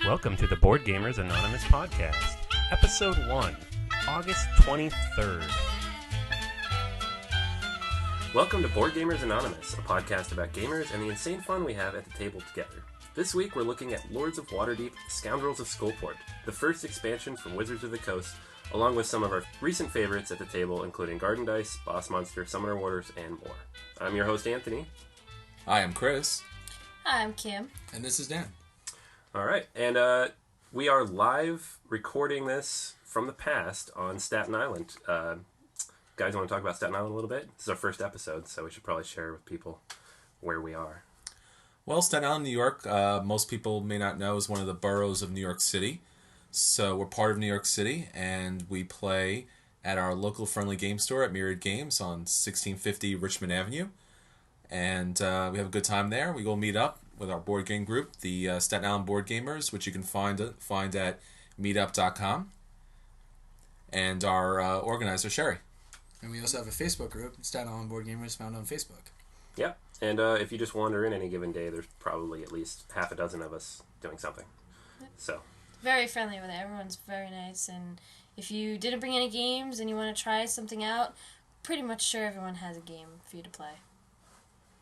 Welcome to the Board Gamers Anonymous podcast, Episode 1, August 23rd. Welcome to Board Gamers Anonymous, a podcast about gamers and the insane fun we have at the table together. This week we're looking at Lords of Waterdeep, Scoundrels of Skullport, the first expansion from Wizards of the Coast, along with some of our recent favorites at the table, including Garden Dice, Boss Monster, Summoner Warders, and more. I'm your host, Anthony. Hi, I'm Chris. Hi, I'm Kim. And this is Dan. All right, and we are live recording this from the past on Staten Island. Guys, want to talk about Staten Island a little bit? This is our first episode, so we should probably share with people where we are. Well, Staten Island, New York, most people may not know, is one of the boroughs of New York City. So we're part of New York City, and we play at our local friendly game store at Myriad Games on 1650 Richmond Avenue. And we have a good time there. We go meet up with our board game group, the Staten Island Board Gamers, which you can find at meetup.com. And our organizer, Sherry. And we also have a Facebook group, Staten Island Board Gamers, found on Facebook. Yeah, and if you just wander in any given day, there's probably at least half a dozen of us doing something. Yep. So very friendly with it. Everyone's very nice. And if you didn't bring any games and you want to try something out, pretty much sure everyone has a game for you to play.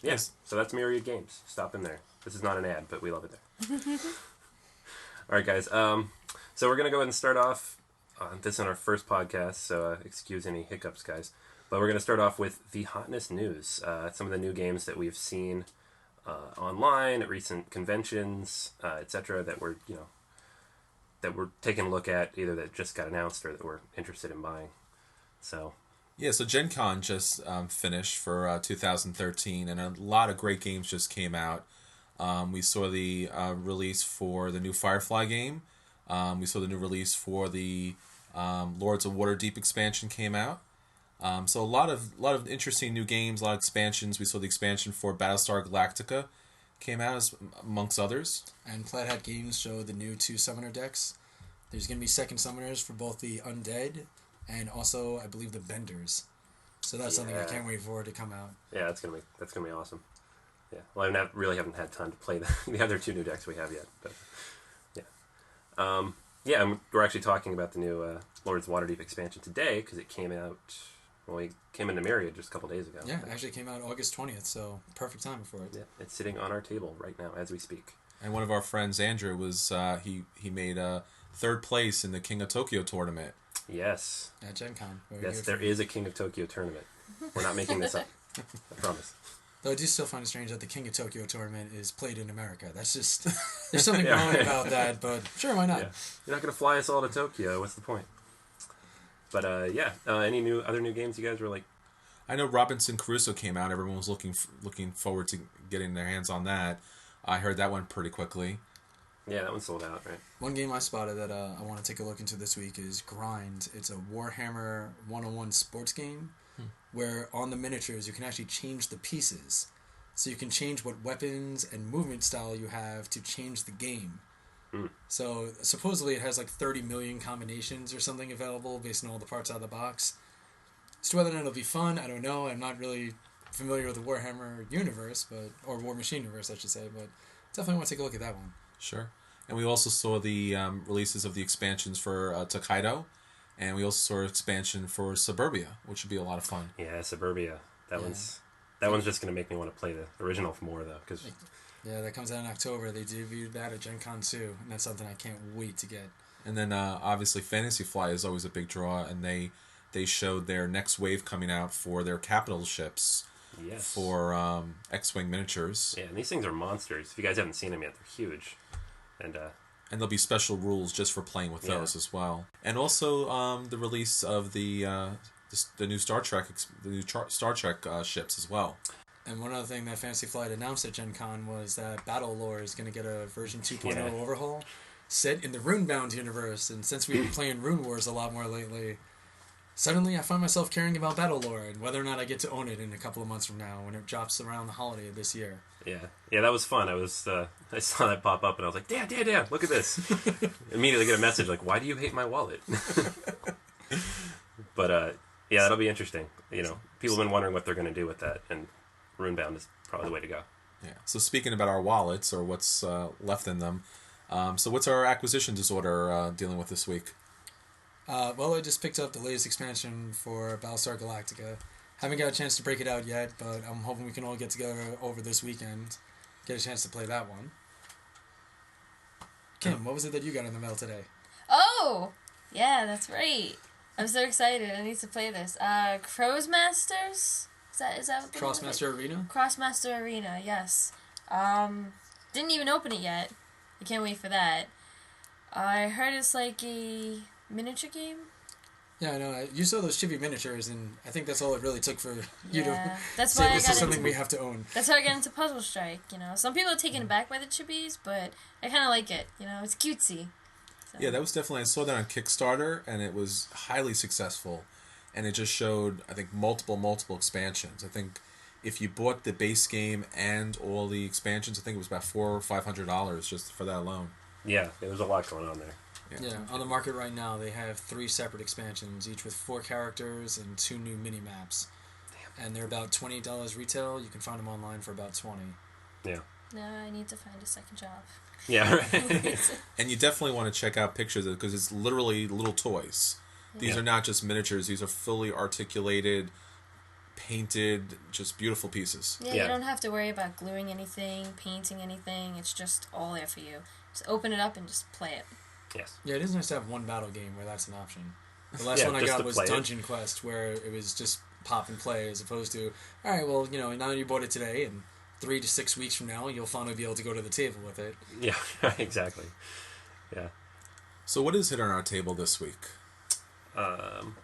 Yes, so that's Myriad Games. Stop in there. This is not an ad, but we love it there. All right, guys. So we're going to go ahead and start off this on our first podcast, so excuse any hiccups, guys. But we're going to start off with the hotness news. Some of the new games that we've seen online at recent conventions, etc., that we're taking a look at, either that just got announced or that we're interested in buying. So. Yeah, so Gen Con just finished for 2013, and a lot of great games just came out. We saw the release for the new Firefly game. We saw the new release for the Lords of Waterdeep expansion came out. So a lot of interesting new games, a lot of expansions. We saw the expansion for Battlestar Galactica came out, amongst others. And Plaid Hat Games showed the new 2 summoner decks. There's going to be second summoners for both the Undead and also, I believe, the Benders. So that's something I can't wait for to come out. Yeah, that's gonna be awesome. Yeah, well, I really haven't had time to play the other 2 new decks we have yet, but yeah. And we're actually talking about the new Lords of Waterdeep expansion today because it came out. Well, it came into Myriad just a couple days ago. Yeah, it actually came out August 20th, so perfect time for it. Yeah, it's sitting on our table right now as we speak. And one of our friends, Andrew, was he made 3rd place in the King of Tokyo tournament. Yes. At Gen Con. Yes, there is a King of Tokyo tournament. We're not making this up. I promise. Though I do still find it strange that the King of Tokyo tournament is played in America. That's just... there's something wrong about that, but sure, why not? Yeah. You're not going to fly us all to Tokyo. What's the point? But, any other new games you guys were like... I know Robinson Crusoe came out. Everyone was looking forward to getting their hands on that. I heard that went pretty quickly. Yeah, that one sold out, right? One game I spotted that I want to take a look into this week is Grind. It's a Warhammer 101 sports game where on the miniatures you can actually change the pieces. So you can change what weapons and movement style you have to change the game. So supposedly it has like 30 million combinations or something available based on all the parts out of the box. As to whether or not it'll be fun, I don't know. I'm not really familiar with the Warhammer universe, or War Machine universe, I should say, but definitely want to take a look at that one. Sure. And we also saw the releases of the expansions for Tokaido, and we also saw an expansion for Suburbia, which would be a lot of fun. Yeah, Suburbia. That one's just going to make me want to play the original for more, though. Cause... Yeah, that comes out in October. They debuted that at Gen Con 2, and that's something I can't wait to get. And then, obviously, Fantasy Flight is always a big draw, and they showed their next wave coming out for their capital ships. Yes. For X-Wing miniatures. Yeah, and these things are monsters. If you guys haven't seen them yet, they're huge. And there'll be special rules just for playing with those as well. And also the release of the new Star Trek ships as well. And one other thing that Fantasy Flight announced at Gen Con was that Battle Lore is going to get a version 2.0 overhaul set in the Runebound universe. And since we've been playing Rune Wars a lot more lately, suddenly I find myself caring about Battle Lore and whether or not I get to own it in a couple of months from now when it drops around the holiday of this year. Yeah, that was fun. I saw that pop up and I was like, Dad, look at this. Immediately get a message like, why do you hate my wallet? But that'll be interesting. You know, people have been wondering what they're going to do with that, and Runebound is probably the way to go. Yeah. So speaking about our wallets or what's left in them, So what's our acquisition disorder dealing with this week? Well, I just picked up the latest expansion for Battlestar Galactica. Haven't got a chance to break it out yet, but I'm hoping we can all get together over this weekend, get a chance to play that one. Kim, what was it that you got in the mail today? Oh! Yeah, that's right. I'm so excited. I need to play this. Crow's Masters? Is that what the name of it? Crossmaster Arena? Crossmaster Arena, yes. Didn't even open it yet. I can't wait for that. I heard it's like a miniature game. Yeah, I know. You saw those chibi miniatures, and I think that's all it really took for you to that's say why this is something we have to own. That's how I got into Puzzle Strike, you know. Some people are taken aback by the chibis, but I kind of like it, you know. It's cutesy. So. Yeah, that was definitely, I saw that on Kickstarter, and it was highly successful. And it just showed, I think, multiple expansions. I think if you bought the base game and all the expansions, I think it was about $400 or $500 just for that alone. Yeah, there was a lot going on there. Yeah, on the market right now, they have 3 separate expansions, each with 4 characters and 2 new mini-maps. Damn. And they're about $28 retail. You can find them online for about $20. Yeah. Now I need to find a second job. Yeah, right. And you definitely want to check out pictures of it, because it's literally little toys. These are not just miniatures. These are fully articulated, painted, just beautiful pieces. Yeah, you don't have to worry about gluing anything, painting anything. It's just all there for you. Just open it up and just play it. Yes. Yeah, it is nice to have one battle game where that's an option. The last one I got was Dungeon Quest, where it was just pop and play, as opposed to, all right, well, you know, now you bought it today, and 3 to 6 weeks from now, you'll finally be able to go to the table with it. Yeah, exactly. Yeah. So what is hit on our table this week?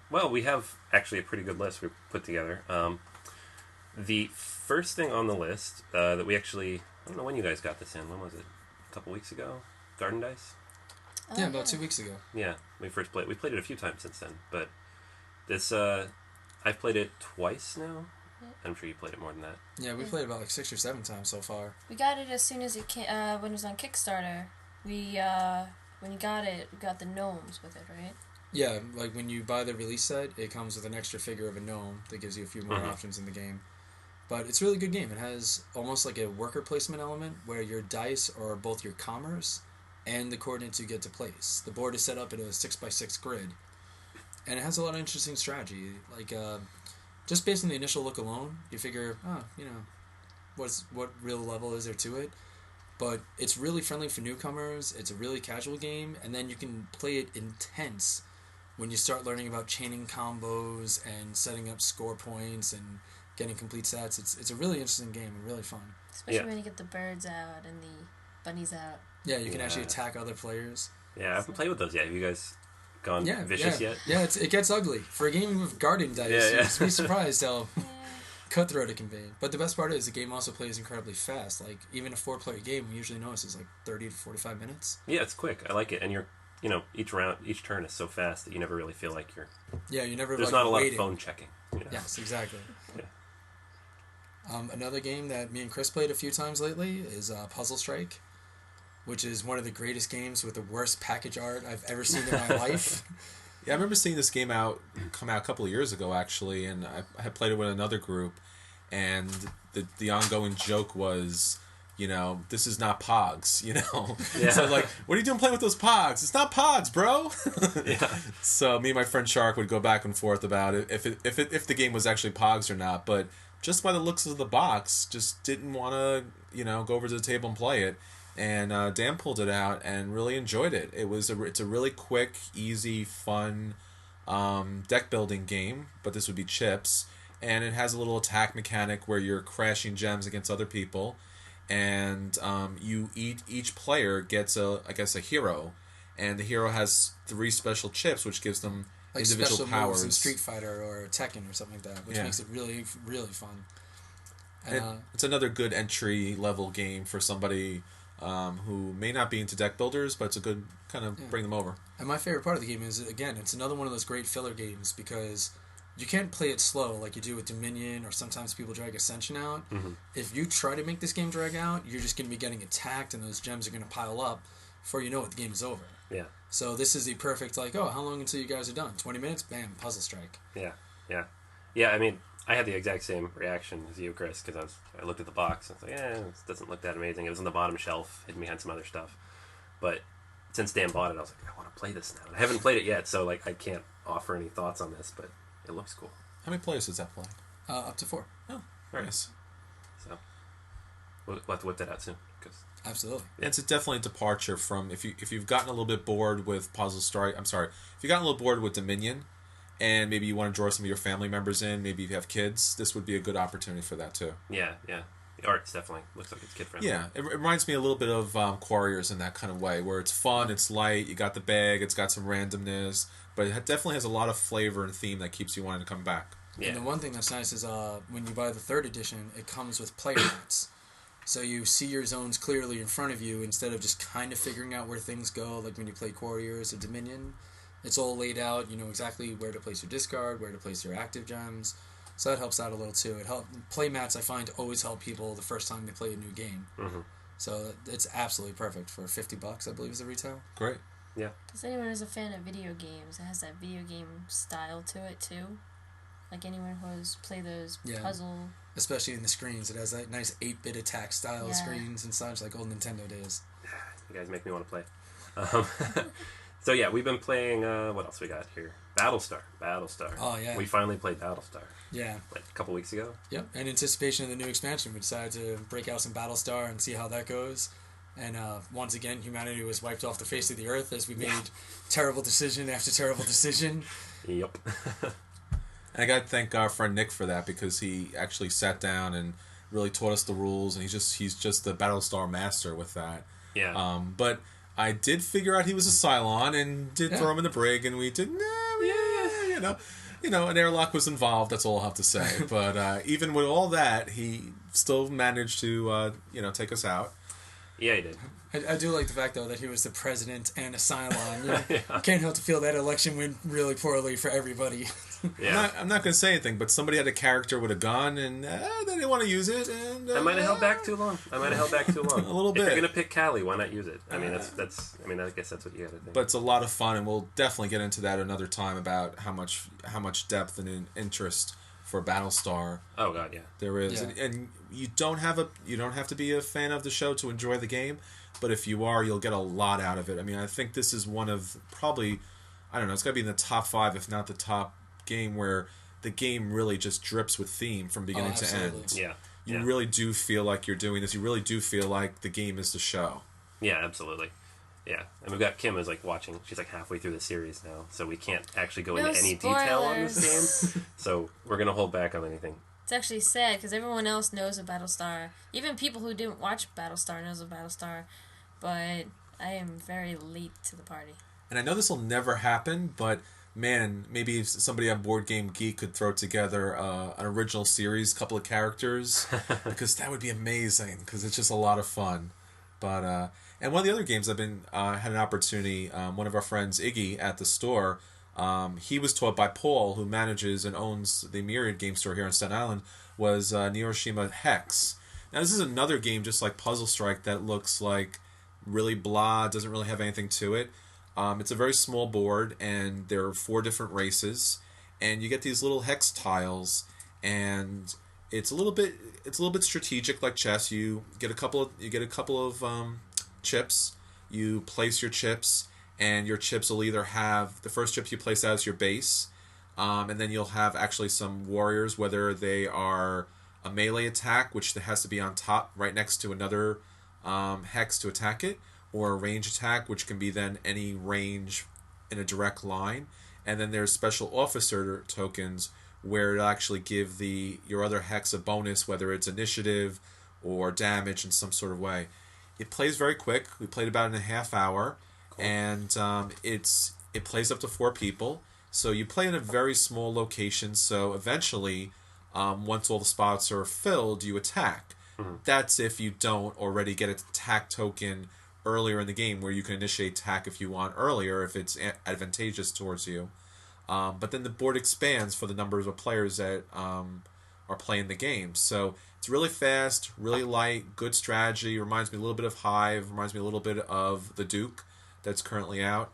Well, we have actually a pretty good list we put together. The first thing on the list that we actually, I don't know when you guys got this in. When was it? A couple weeks ago? Garden Dice? Yeah, about 2 weeks ago. Yeah, we first played. We played it a few times since then, but this I've played it twice now. I'm sure you played it more than that. Yeah, we played about like 6 or 7 times so far. We got it as soon as it came, when it was on Kickstarter. When you got it, we got the gnomes with it, right? Yeah, like when you buy the release set, it comes with an extra figure of a gnome that gives you a few more options in the game. But it's a really good game. It has almost like a worker placement element where your dice are both your commerce and the coordinates you get to place. The board is set up in a 6x6 grid, and it has a lot of interesting strategy. Like, just based on the initial look alone, you figure, you know, what real level is there to it? But it's really friendly for newcomers. It's a really casual game, and then you can play it intense when you start learning about chaining combos and setting up score points and getting complete sets. It's a really interesting game and really fun. Especially when you get the birds out and the bunnies out. Yeah, you can actually attack other players. Yeah, I haven't played with those yet. Have you guys gone vicious yet? Yeah, it gets ugly. For a game with guardian dice, you'd be surprised how cutthroat it can be. But the best part is the game also plays incredibly fast. Like, even a 4-player game, we usually notice is like 30 to 45 minutes. Yeah, it's quick. I like it. And each turn is so fast that you never really feel like you're... Yeah, you never... There's not a lot of phone checking. You know? Yes, exactly. Yeah. Another game that me and Chris played a few times lately is Puzzle Strike, which is one of the greatest games with the worst package art I've ever seen in my life. Yeah, I remember seeing this game come out a couple of years ago, actually, and I had played it with another group, and the ongoing joke was, you know, this is not Pogs, you know? Yeah. So, like, what are you doing playing with those Pogs? It's not Pogs, bro! Yeah. So me and my friend Shark would go back and forth about it, if the game was actually Pogs or not, but just by the looks of the box, just didn't want to, you know, go over to the table and play it. And Dan pulled it out and really enjoyed it. It's a really quick, easy, fun deck building game, but this would be chips. And it has a little attack mechanic where you're crashing gems against other people, and each player gets a hero, and the hero has 3 special chips, which gives them like individual special powers. Moves in Street Fighter or Tekken or something like that, which makes it really, really fun. And, it's another good entry level game for somebody who may not be into deck builders, but it's a good kind of bring them over. And my favorite part of the game is, again, it's another one of those great filler games because you can't play it slow like you do with Dominion, or sometimes people drag Ascension out. Mm-hmm. If you try to make this game drag out, you're just going to be getting attacked, and those gems are going to pile up before you know it, the game is over. Yeah. So this is the perfect, like, how long until you guys are done? 20 minutes? Bam, Puzzle Strike. Yeah, yeah. Yeah, I mean, I had the exact same reaction as you, Chris, because I looked at the box and I was like, this doesn't look that amazing. It was on the bottom shelf, hidden behind some other stuff. But since Dan bought it, I was like, I want to play this now. I haven't played it yet, so like I can't offer any thoughts on this, but it looks cool. How many players does that play? Up to 4. Oh, Right. nice. So we'll have to whip that out soon. Cause, Absolutely. It's definitely a departure from if you've gotten a little bit bored with Puzzle Story. I'm sorry, if you've gotten a little bored with Dominion, and maybe you want to draw some of your family members in. Maybe if you have kids, this would be a good opportunity for that too. yeah. The art's definitely looks like it's kid friendly. Yeah, it reminds me a little bit of Quarriors in that kind of way, where it's fun, it's light, you got the bag, it's got some randomness, but it definitely has a lot of flavor and theme that keeps you wanting to come back. Yeah. And the one thing that's nice is when you buy the 3rd edition, it comes with player mats. So you see your zones clearly in front of you instead of just kind of figuring out where things go, like when you play Quarriors or Dominion. It's all laid out. You know exactly where to place your discard, where to place your active gems. So that helps out a little too. Play mats, I find, always help people the first time they play a new game. Mm-hmm. So it's absolutely perfect for $50, I believe, is the retail. Great. Yeah. Does anyone who's a fan of video games, it has that video game style to it too? Like anyone who's played those puzzle... Especially in the screens. It has that nice 8-bit attack style screens and such, like old Nintendo days. You guys make me want to play. So yeah, we've been playing, what else we got here? Battlestar. Oh, yeah. We finally played Battlestar. Yeah. Like a couple weeks ago. Yep. In anticipation of the new expansion, we decided to break out some Battlestar and see how that goes. And once again, humanity was wiped off the face of the earth as we made terrible decision after terrible decision. Yep. And I got to thank our friend Nick for that, because he actually sat down and really taught us the rules, and he's just the Battlestar master with that. Yeah. But I did figure out he was a Cylon and did throw him in the brig, and we did, you know, an airlock was involved, that's all I'll have to say. But even with all that, he still managed to, take us out. Yeah, he did. I do like the fact, though, that he was the president and a Cylon. You can't help to feel that election went really poorly for everybody. Yeah. I'm not going to say anything, but somebody had a character with a gun, and they didn't want to use it. And I might have held back too long. A little bit. If you're gonna pick Callie, why not use it? I mean, that's. I mean, I guess that's what you got to think. But it's a lot of fun, and we'll definitely get into that another time about how much depth and interest for Battlestar. Oh God, yeah. There is, Yeah. and you don't have to be a fan of the show to enjoy the game, but if you are, you'll get a lot out of it. I mean, I think this is one of probably, I don't know, it's got to be in the top 5, if not the top game, where the game really just drips with theme from beginning to end. Yeah. You really do feel like you're doing this. You really do feel like the game is the show. Yeah, absolutely. Yeah, and we've got Kim is like watching. She's like halfway through the series now, so we can't actually go into any detail on this game. So we're gonna hold back on anything. It's actually sad because everyone else knows of Battlestar. Even people who didn't watch Battlestar knows of Battlestar, but I am very late to the party. And I know this will never happen, but man, maybe if somebody on Board Game Geek could throw together an original series, couple of characters, because that would be amazing. Because it's just a lot of fun. But and one of the other games I've been had an opportunity. One of our friends, Iggy, at the store, he was taught by Paul, who manages and owns the Myriad game store here on Staten Island, was Neuroshima Hex. Now this is another game just like Puzzle Strike that looks like really blah, doesn't really have anything to it. It's a very small board, and there are 4 different races, and you get these little hex tiles, and it's a little bit strategic like chess. You get a couple of chips. You place your chips, and your chips will either have the first chip you place out as your base, and then you'll have actually some warriors, whether they are a melee attack, which has to be on top right next to another hex to attack it, or a range attack, which can be then any range in a direct line. And then there's special officer tokens where it'll actually give your other hex a bonus, whether it's initiative or damage in some sort of way. It plays very quick. We played about in a half hour, cool. And it plays up to 4 people. So you play in a very small location. So eventually, once all the spots are filled, you attack. Mm-hmm. That's if you don't already get an attack token earlier in the game, where you can initiate attack if you want earlier, if it's advantageous towards you. But then the board expands for the numbers of players that are playing the game. So it's really fast, really light, good strategy. Reminds me a little bit of Hive. Reminds me a little bit of the Duke that's currently out.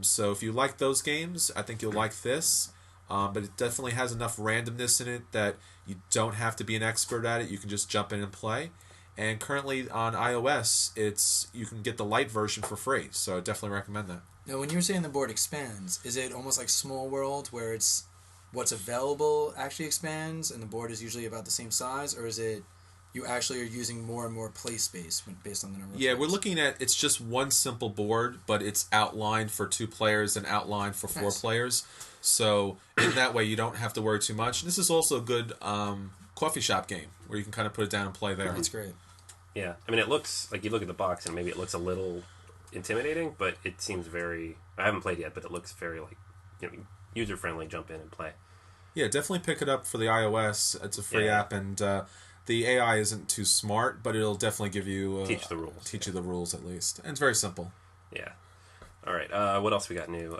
So if you like those games, I think you'll like this. But it definitely has enough randomness in it that you don't have to be an expert at it. You can just jump in and play. And currently on iOS, you can get the light version for free. So I definitely recommend that. Now, when you were saying the board expands, is it almost like Small World, where it's what's available actually expands, and the board is usually about the same size, or is it you actually are using more and more play space based on the number of Yeah, players? we're looking at, it's just one simple board, but it's outlined for 2 players and outlined for 4 Nice. players. So in that way, you don't have to worry too much. This is also a good coffee shop game where you can kind of put it down and play there. That's great. Yeah, I mean, it looks like you look at the box and maybe it looks a little intimidating, but it seems very. I haven't played yet, but it looks very user friendly. Jump in and play. Yeah, definitely pick it up for the iOS. It's a free Yeah. app, and the AI isn't too smart, but it'll definitely give you Teach the rules. Teach you the rules at least, and it's very simple. Yeah. All right. What else we got new?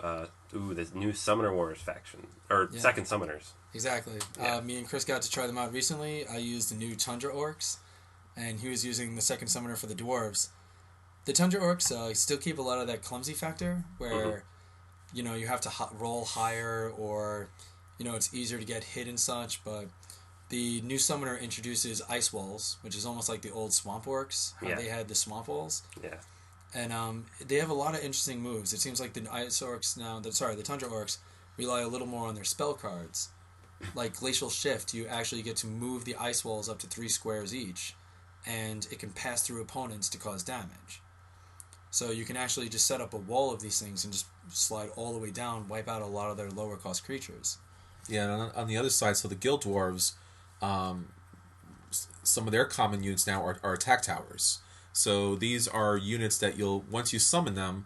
This new Summoner Wars faction Yeah. Second Summoners. Exactly. Yeah. Me and Chris got to try them out recently. I used the new Tundra Orcs, and he was using the second summoner for the dwarves. The Tundra Orcs still keep a lot of that clumsy factor, where you have to roll higher, or it's easier to get hit and such. But the new summoner introduces ice walls, which is almost like the old Swamp Orcs, how they had the swamp walls. Yeah. And they have a lot of interesting moves. It seems like the ice orcs now, the Tundra Orcs rely a little more on their spell cards. Like Glacial Shift, you actually get to move the ice walls up to 3 squares each, and it can pass through opponents to cause damage. So you can actually just set up a wall of these things and just slide all the way down, wipe out a lot of their lower cost creatures. Yeah, and on the other side, so the Guild Dwarves, some of their common units now are attack towers. So these are units that once you summon them,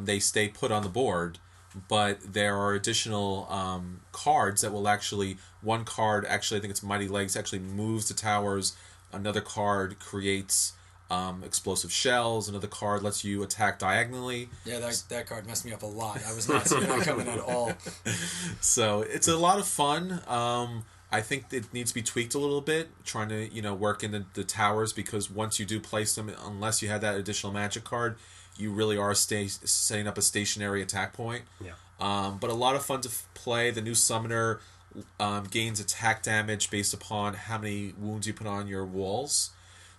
they stay put on the board, but there are additional cards that will one card, I think it's Mighty Legs, actually moves the towers. Another card creates explosive shells. Another card lets you attack diagonally. Yeah, that card messed me up a lot. I was not seeing that coming at all. So it's a lot of fun. I think it needs to be tweaked a little bit, trying to work in the towers, because once you do place them, unless you have that additional magic card, you really are setting up a stationary attack point. Yeah. But a lot of fun to play. The new summoner gains attack damage based upon how many wounds you put on your walls.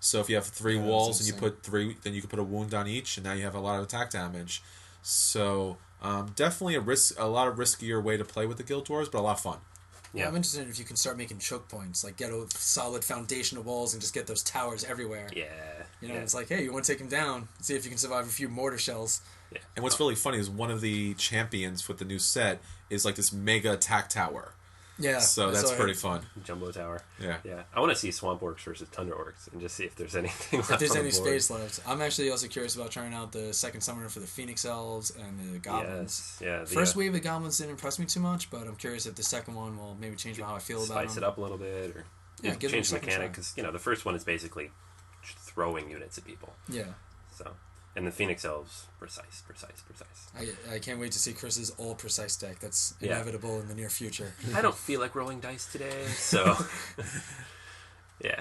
So if you have 3 walls and you put 3, then you can put a wound on each, and now you have a lot of attack damage. So definitely a lot of riskier way to play with the Guild Dwarves, but a lot of fun. Yeah. I'm interested in if you can start making choke points, like get a solid foundation of walls and just get those towers everywhere. Yeah. It's like, hey, you want to take him down? See if you can survive a few mortar shells. Yeah. And what's really funny is one of the champions with the new set is like this mega attack tower. Yeah. So that's pretty fun. Jumbo Tower. Yeah. Yeah. I want to see Swamp Orcs versus Tundra Orcs and just see if there's anything left If there's on any the board. space left. I'm actually also curious about trying out the second summoner for the Phoenix Elves and the Goblins. Yes. Yeah. First wave of Goblins didn't impress me too much, but I'm curious if the second one will maybe change how I feel about them. Spice it up a little bit, or Yeah, give them a change the second mechanic, try. because the first one is basically just throwing units at people. Yeah. So, and the Phoenix Elves, precise. I can't wait to see Chris's all precise deck. That's inevitable in the near future. I don't feel like rolling dice today, so yeah.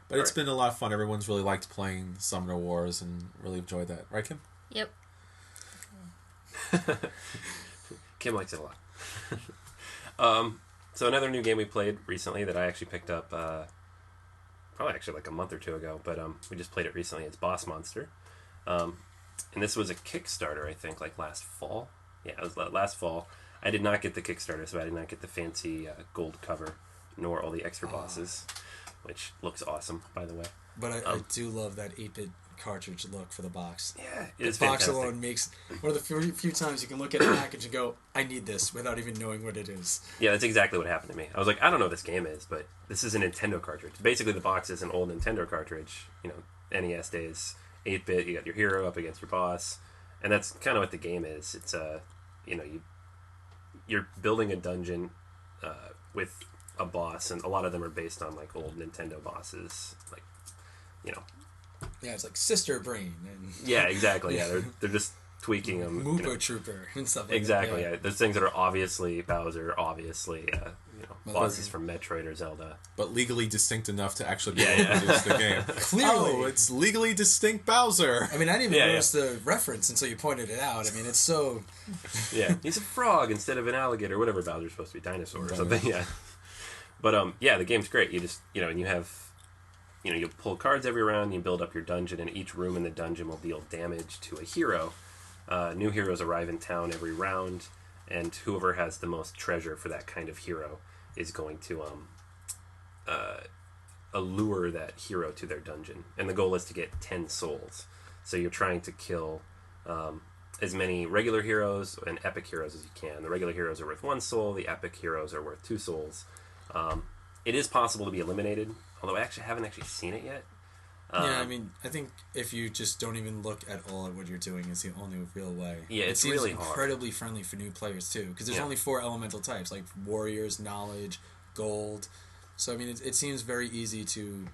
But it's been a lot of fun. Everyone's really liked playing Summoner Wars and really enjoyed that. Right, Kim? Yep. Kim likes it a lot. So another new game we played recently that I actually picked up, probably actually like a month or 2 ago, but we just played it recently. It's Boss Monster. And this was a Kickstarter, I think, like last fall. Yeah, it was last fall. I did not get the Kickstarter, so I did not get the fancy gold cover, nor all the extra bosses, which looks awesome, by the way. But I do love that 8-bit cartridge look for the box. Yeah, The it's box fantastic. alone makes one of the few times you can look at a package and go, I need this, without even knowing what it is. Yeah, that's exactly what happened to me. I was like, I don't know what this game is, but this is a Nintendo cartridge. Basically, the box is an old Nintendo cartridge, NES days, 8-bit, you got your hero up against your boss, and that's kind of what the game is. It's, you're building a dungeon with a boss, and a lot of them are based on, like, old Nintendo bosses, like, Yeah, it's like Sister Brain and Yeah, exactly, yeah, they're just tweaking them. Moopa Trooper and stuff like Exactly, that. yeah. There's things that are obviously Bowser, obviously, Well, bosses from Metroid or Zelda. But legally distinct enough to actually be Yeah, able to yeah. produce the game. Clearly. Oh, it's legally distinct Bowser. I mean, I didn't even Yeah, notice the reference until you pointed it out. I mean, it's so... Yeah, he's a frog instead of an alligator, whatever Bowser's supposed to be, dinosaur or something, yeah. But, the game's great. You just, and you have, you'll pull cards every round, you build up your dungeon, and each room in the dungeon will deal damage to a hero. New heroes arrive in town every round, and whoever has the most treasure for that kind of hero is going to allure that hero to their dungeon. And the goal is to get 10 souls. So you're trying to kill as many regular heroes and epic heroes as you can. The regular heroes are worth 1 soul, the epic heroes are worth 2 souls. It is possible to be eliminated, although I haven't seen it yet. Yeah, I mean, I think if you just don't even look at all at what you're doing is the only real way. Yeah, it's seems really hard. Incredibly friendly for new players, too, because there's only 4 elemental types, like warriors, knowledge, gold. So, I mean, it seems very easy to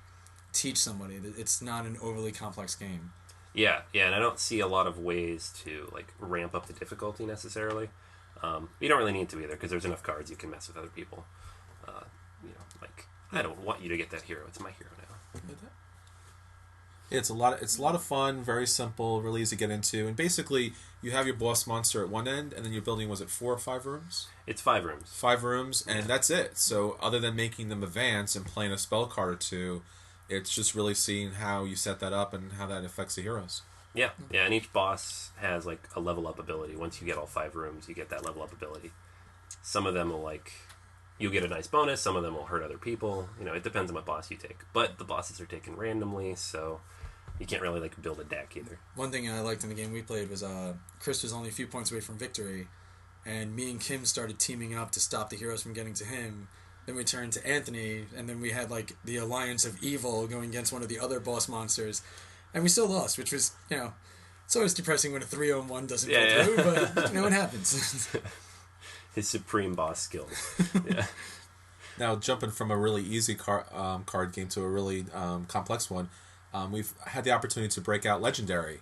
teach somebody. It's not an overly complex game. Yeah, and I don't see a lot of ways to, like, ramp up the difficulty necessarily. You don't really need to either, because there's enough cards you can mess with other people. I don't want you to get that hero. It's my hero now. It's a lot of fun, very simple, really easy to get into. And basically, you have your boss monster at one end, and then you're building, was it 4 or 5 rooms? It's 5 rooms. 5 rooms, and that's it. So other than making them advance and playing a spell card or 2, it's just really seeing how you set that up and how that affects the heroes. Yeah, and each boss has, like, a level up ability. Once you get all 5 rooms, you get that level up ability. Some of them will, like... You'll get a nice bonus. Some of them will hurt other people. It depends on what boss you take. But the bosses are taken randomly, so you can't really build a deck either. One thing I liked in the game we played was Chris was only a few points away from victory, and me and Kim started teaming up to stop the heroes from getting to him. Then we turned to Anthony, and then we had the Alliance of Evil going against one of the other boss monsters, and we still lost, which was it's always depressing when a 3-on-1 doesn't go through, but it happens. His supreme boss skills. Yeah. Now, jumping from a really easy card game to a really complex one, we've had the opportunity to break out Legendary.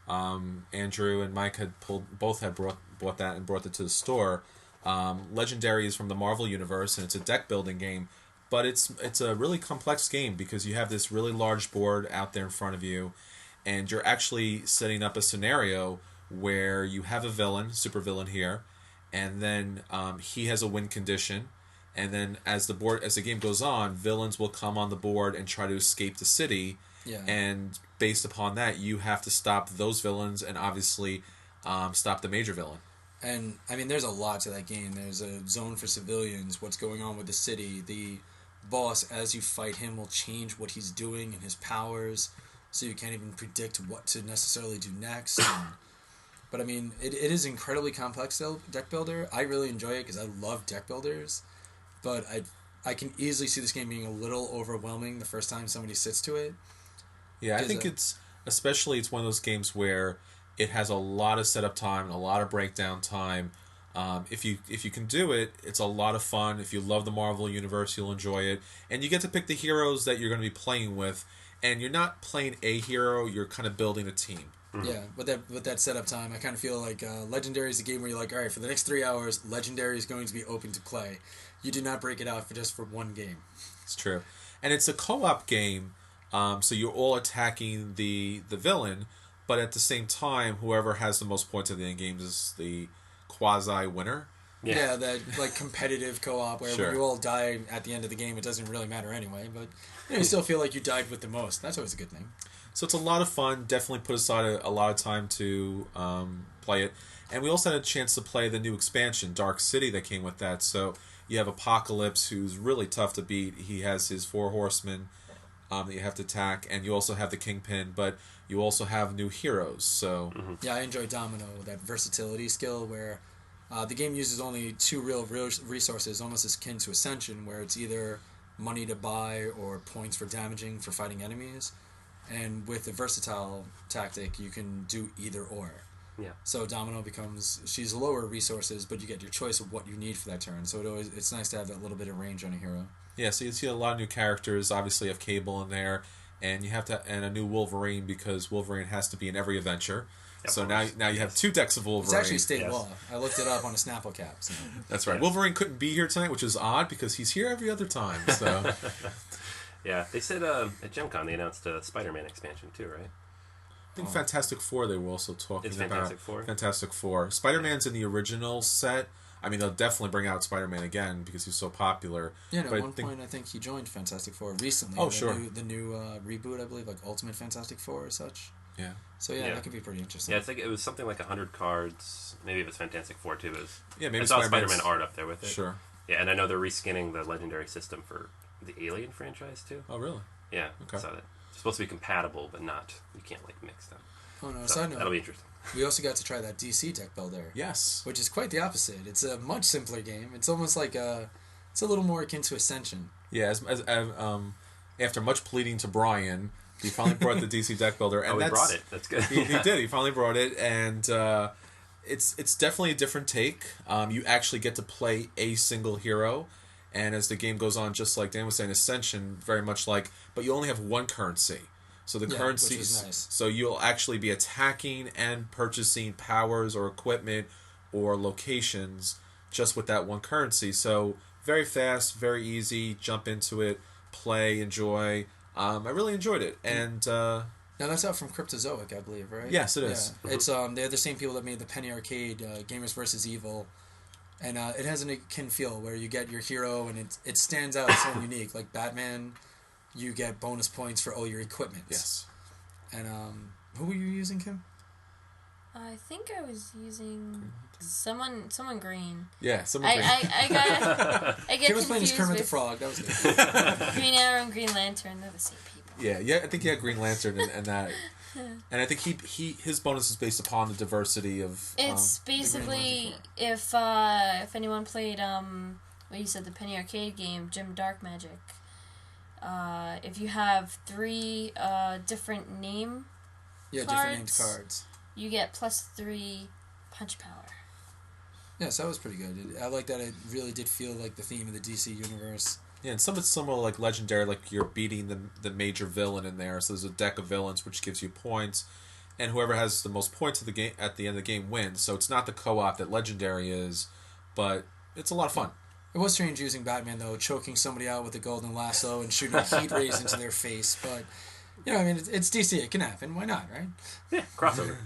Andrew and Mike had bought that and brought it to the store. Legendary is from the Marvel Universe, and it's a deck building game, but it's a really complex game because you have this really large board out there in front of you, and you're actually setting up a scenario where you have a villain, supervillain here, and then he has a win condition, and then as the game goes on, villains will come on the board and try to escape the city, and based upon that, you have to stop those villains and obviously stop the major villain. And, I mean, there's a lot to that game. There's a zone for civilians, what's going on with the city. The boss, as you fight him, will change what he's doing and his powers, so you can't even predict what to necessarily do next. But, I mean, it is incredibly complex deck builder. I really enjoy it because I love deck builders. But I can easily see this game being a little overwhelming the first time somebody sits to it. Yeah, I think it's one of those games where it has a lot of setup time, a lot of breakdown time. If you can do it, it's a lot of fun. If you love the Marvel Universe, you'll enjoy it. And you get to pick the heroes that you're going to be playing with. And you're not playing a hero, you're kind of building a team. Mm-hmm. Yeah, with that setup time, I kind of feel like Legendary is a game where you're like, all right, for the next 3 hours, Legendary is going to be open to play. You do not break it out for one game. It's true. And it's a co-op game, so you're all attacking the villain, but at the same time, whoever has the most points at the end games is the quasi-winner. Yeah, that competitive co-op where when you all die at the end of the game, it doesn't really matter anyway, but you still feel like you died with the most. That's always a good thing. So it's a lot of fun. Definitely put aside a lot of time to play it. And we also had a chance to play the new expansion, Dark City, that came with that. So you have Apocalypse, who's really tough to beat. He has his 4 horsemen that you have to attack. And you also have the Kingpin, but you also have new heroes. So Yeah, I enjoy Domino, that versatility skill where the game uses only 2 real resources, almost as akin to Ascension, where it's either money to buy or points for damaging for fighting enemies. And with the versatile tactic, you can do either or. Yeah. So Domino she's lower resources, but you get your choice of what you need for that turn. So it's nice to have that little bit of range on a hero. Yeah, so you see a lot of new characters. Obviously, you have Cable in there, and and a new Wolverine because Wolverine has to be in every adventure. So now you have 2 decks of Wolverine. It's actually state law. I looked it up on a Snapple cap. So. That's right. Wolverine couldn't be here tonight, which is odd because he's here every other time. So. Yeah, they said at Gen Con they announced a Spider-Man expansion too, right? I think Fantastic Four they were also talking about. Fantastic Four? Fantastic Four. Spider-Man's in the original set. I mean, they'll definitely bring out Spider-Man again because he's so popular. Yeah, and but at one point, I think he joined Fantastic Four recently. Oh, sure. The new reboot, I believe, like Ultimate Fantastic Four or such. Yeah. So, yeah, that could be pretty interesting. Yeah, it's like it was something like 100 cards. Maybe it was Fantastic Four, too. It was, yeah, maybe I saw Spider-Man art up there with it. Sure. Yeah, and I know they're reskinning the Legendary system for the Alien franchise, too. Oh, really? Yeah, okay. I saw that. It's supposed to be compatible, but not. You can't, like, mix them. Oh, no, so side note. That'll be interesting. We also got to try that DC deck builder. Yes. Which is quite the opposite. It's a much simpler game. It's almost like it's a little more akin to Ascension. Yeah, after much pleading to Brian, he finally brought the DC deck builder. And he brought it. That's good. He did. He finally brought it, and it's definitely a different take. You actually get to play a single hero, and as the game goes on, just like Dan was saying, Ascension, very much like, but you only have one currency. So the currency, which is nice. So you'll actually be attacking and purchasing powers or equipment or locations just with that one currency. So very fast, very easy. Jump into it, play, enjoy. I really enjoyed it, and now that's out from Cryptozoic, I believe, right? Yes, it is. Yeah. It's they're the same people that made the Penny Arcade Gamers vs. Evil, and it has an akin feel where you get your hero and it stands out so unique. Like Batman, you get bonus points for all your equipment. Yes. And who were you using, Kim? I think I was using someone green. Yeah, someone green. I get Kim was playing as confused Kermit the with Frog. That was good. Green Arrow and Green Lantern. They're the same people. Yeah. I think he had Green Lantern and that, and I think his bonus is based upon the diversity of. It's basically if anyone played what you said, the Penny Arcade game, Jim Dark Magic. If you have 3 different name different named cards, you get +3 punch power. Yes, that was pretty good. I like that it really did feel like the theme of the DC universe. Yeah, and some it's similar like Legendary, like you're beating the major villain in there. So there's a deck of villains which gives you points, and whoever has the most points of the game at the end of the game wins. So it's not the co-op that Legendary is, but it's a lot of fun. It was strange using Batman, though, choking somebody out with a golden lasso and shooting heat rays into their face. But, I mean, it's DC. It can happen. Why not, right? Yeah, crossover.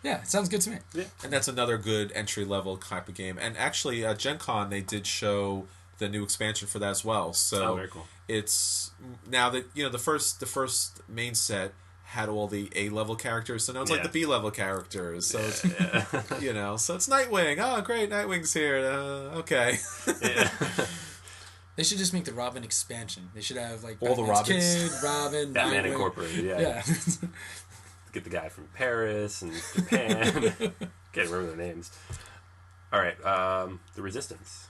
Yeah, it sounds good to me. Yeah. And that's another good entry-level type of game. And actually, at Gen Con, they did show the new expansion for that as well. So very cool. It's now that, the first main set had all the A-level characters, so now it's like the B-level characters. So it's, so it's Nightwing. Oh, great, Nightwing's here. Okay. Yeah. They should just make the Robin expansion. They should have like all the Robins. Kid, Robin, Batman Nightwing. Incorporated. Yeah. Get the guy from Paris and Japan. Can't remember their names. All right, the Resistance.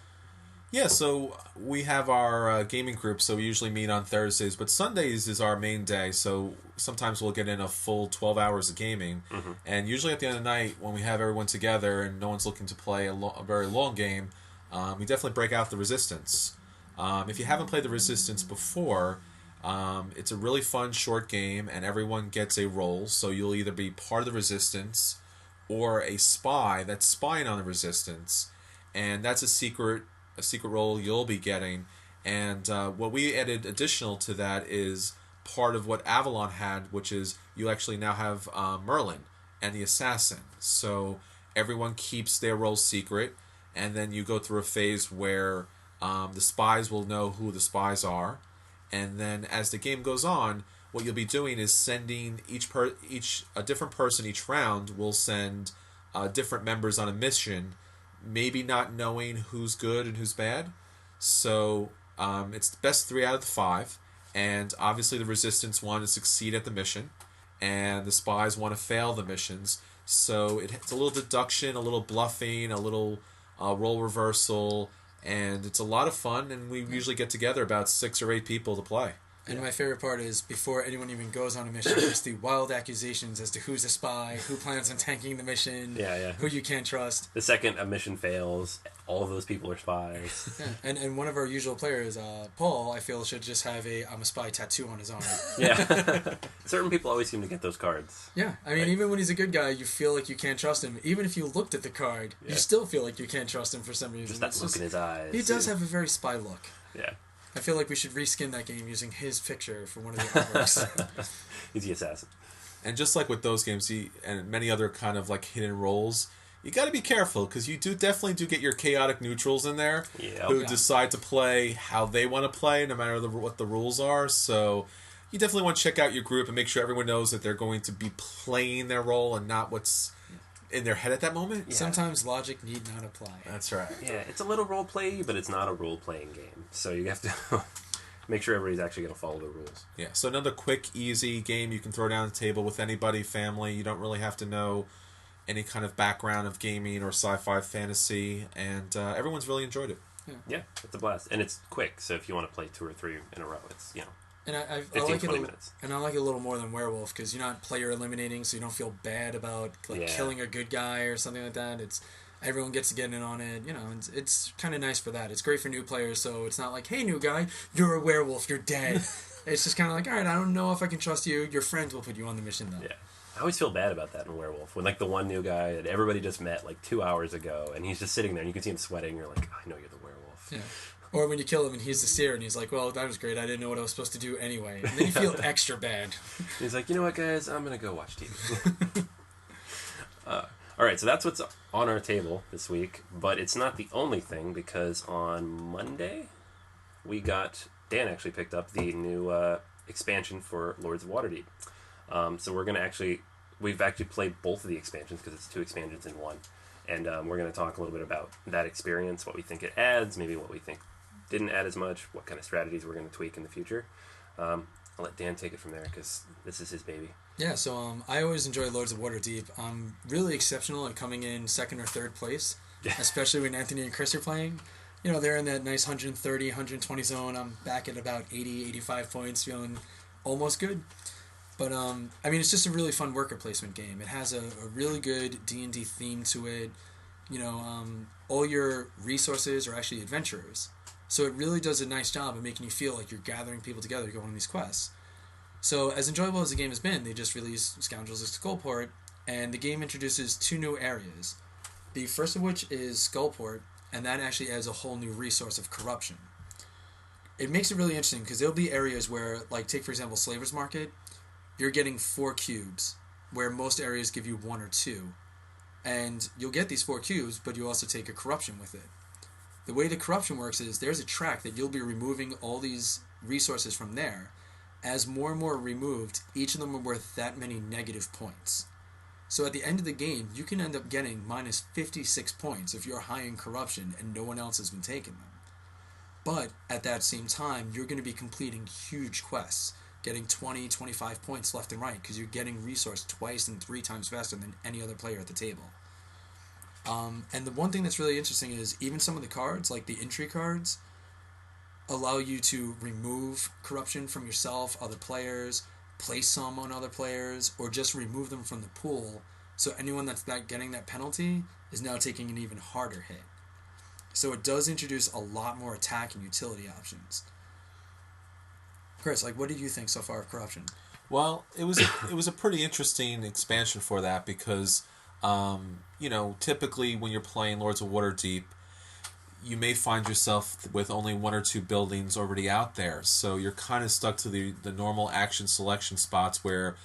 Yeah, so we have our gaming group, so we usually meet on Thursdays, but Sundays is our main day, so sometimes we'll get in a full 12 hours of gaming, and usually at the end of the night, when we have everyone together and no one's looking to play a very long game, we definitely break out the Resistance. If you haven't played the Resistance before, it's a really fun short game, and everyone gets a role, so you'll either be part of the Resistance or a spy that's spying on the Resistance, and that's a secret role you'll be getting. And what we added additional to that is part of what Avalon had, which is you actually now have Merlin and the Assassin. So everyone keeps their role secret, and then you go through a phase where the spies will know who the spies are, and then as the game goes on, what you'll be doing is sending a different person each round will send different members on a mission, maybe not knowing who's good and who's bad. So it's the best 3 out of the 5, and obviously the Resistance want to succeed at the mission, and the spies want to fail the missions. So it's a little deduction, a little bluffing, a little role reversal, and it's a lot of fun, and we usually get together about 6 or 8 people to play. And my favorite part is, before anyone even goes on a mission, there's the wild accusations as to who's a spy, who plans on tanking the mission, who you can't trust. The second a mission fails, all of those people are spies. Yeah. And one of our usual players, Paul, I feel, should just have a I'm a spy tattoo on his arm. Yeah. Certain people always seem to get those cards. Yeah. I mean, even when he's a good guy, you feel like you can't trust him. Even if you looked at the card, you still feel like you can't trust him for some reason. Just that look in his eyes. He does have a very spy look. Yeah. I feel like we should reskin that game using his picture for one of the artworks. He's the assassin. And just like with those games, and many other kind of like hidden roles, you got to be careful because you definitely get your chaotic neutrals in there who decide to play how they want to play, no matter what the rules are. So you definitely want to check out your group and make sure everyone knows that they're going to be playing their role and not what's in their head at that moment. Yeah. Sometimes logic need not apply. That's right. Yeah, it's a little role play, but it's not a role playing game. So you have to make sure everybody's actually going to follow the rules. Yeah. So another quick, easy game you can throw down the table with anybody, family. You don't really have to know any kind of background of gaming or sci-fi fantasy, and everyone's really enjoyed it. Yeah, it's a blast, and it's quick. So if you want to play 2 or 3 in a row, it's And I 15, like 20 it. minutes. And I like it a little more than Werewolf because you're not player eliminating, so you don't feel bad about killing a good guy or something like that. It's everyone gets to get in on it. It's kind of nice for that. It's great for new players, so it's not like, hey, new guy, you're a werewolf, you're dead. It's just kind of like, all right, I don't know if I can trust you. Your friends will put you on the mission though. Yeah. I always feel bad about that in Werewolf. When, the one new guy that everybody just met, 2 hours ago, and he's just sitting there, and you can see him sweating, you're like, I know you're the werewolf. Yeah. Or when you kill him, and he's the seer, and he's like, well, that was great, I didn't know what I was supposed to do anyway. And then you feel extra bad. He's like, you know what, guys, I'm going to go watch TV. Alright, so that's what's on our table this week, but it's not the only thing, because on Monday, Dan actually picked up the new expansion for Lords of Waterdeep. So we've actually played both of the expansions because it's 2 expansions in one, and we're going to talk a little bit about that experience, what we think it adds, maybe what we think didn't add as much, what kind of strategies we're going to tweak in the future. I'll let Dan take it from there because this is his baby. Yeah, so I always enjoy Lords of Waterdeep. I'm really exceptional at coming in 2nd or 3rd place, especially when Anthony and Chris are playing. They're in that nice 130, 120 zone. I'm back at about 80, 85 points, feeling almost good. But, it's just a really fun worker placement game. It has a really good D&D theme to it. All your resources are actually adventurers. So it really does a nice job of making you feel like you're gathering people together to go on these quests. So as enjoyable as the game has been, they just released Scoundrels of Skullport, and the game introduces 2 new areas. The first of which is Skullport, and that actually adds a whole new resource of corruption. It makes it really interesting because there'll be areas where, take for example Slaver's Market, you're getting 4 cubes, where most areas give you 1 or 2. And you'll get these 4 cubes, but you also take a corruption with it. The way the corruption works is there's a track that you'll be removing all these resources from there. As more and more are removed, each of them are worth that many negative points. So at the end of the game, you can end up getting minus 56 points if you're high in corruption and no one else has been taking them. But at that same time, you're going to be completing huge quests, getting 20, 25 points left and right because you're getting resource 2 and 3 times faster than any other player at the table. And the one thing that's really interesting is even some of the cards, like the entry cards, allow you to remove corruption from yourself, other players, place some on other players, or just remove them from the pool. So anyone that's not getting that penalty is now taking an even harder hit. So it does introduce a lot more attack and utility options. Chris, what did you think so far of corruption? Well, it was a pretty interesting expansion for that because, typically when you're playing Lords of Waterdeep, you may find yourself with only 1 or 2 buildings already out there. So you're kind of stuck to the normal action selection spots where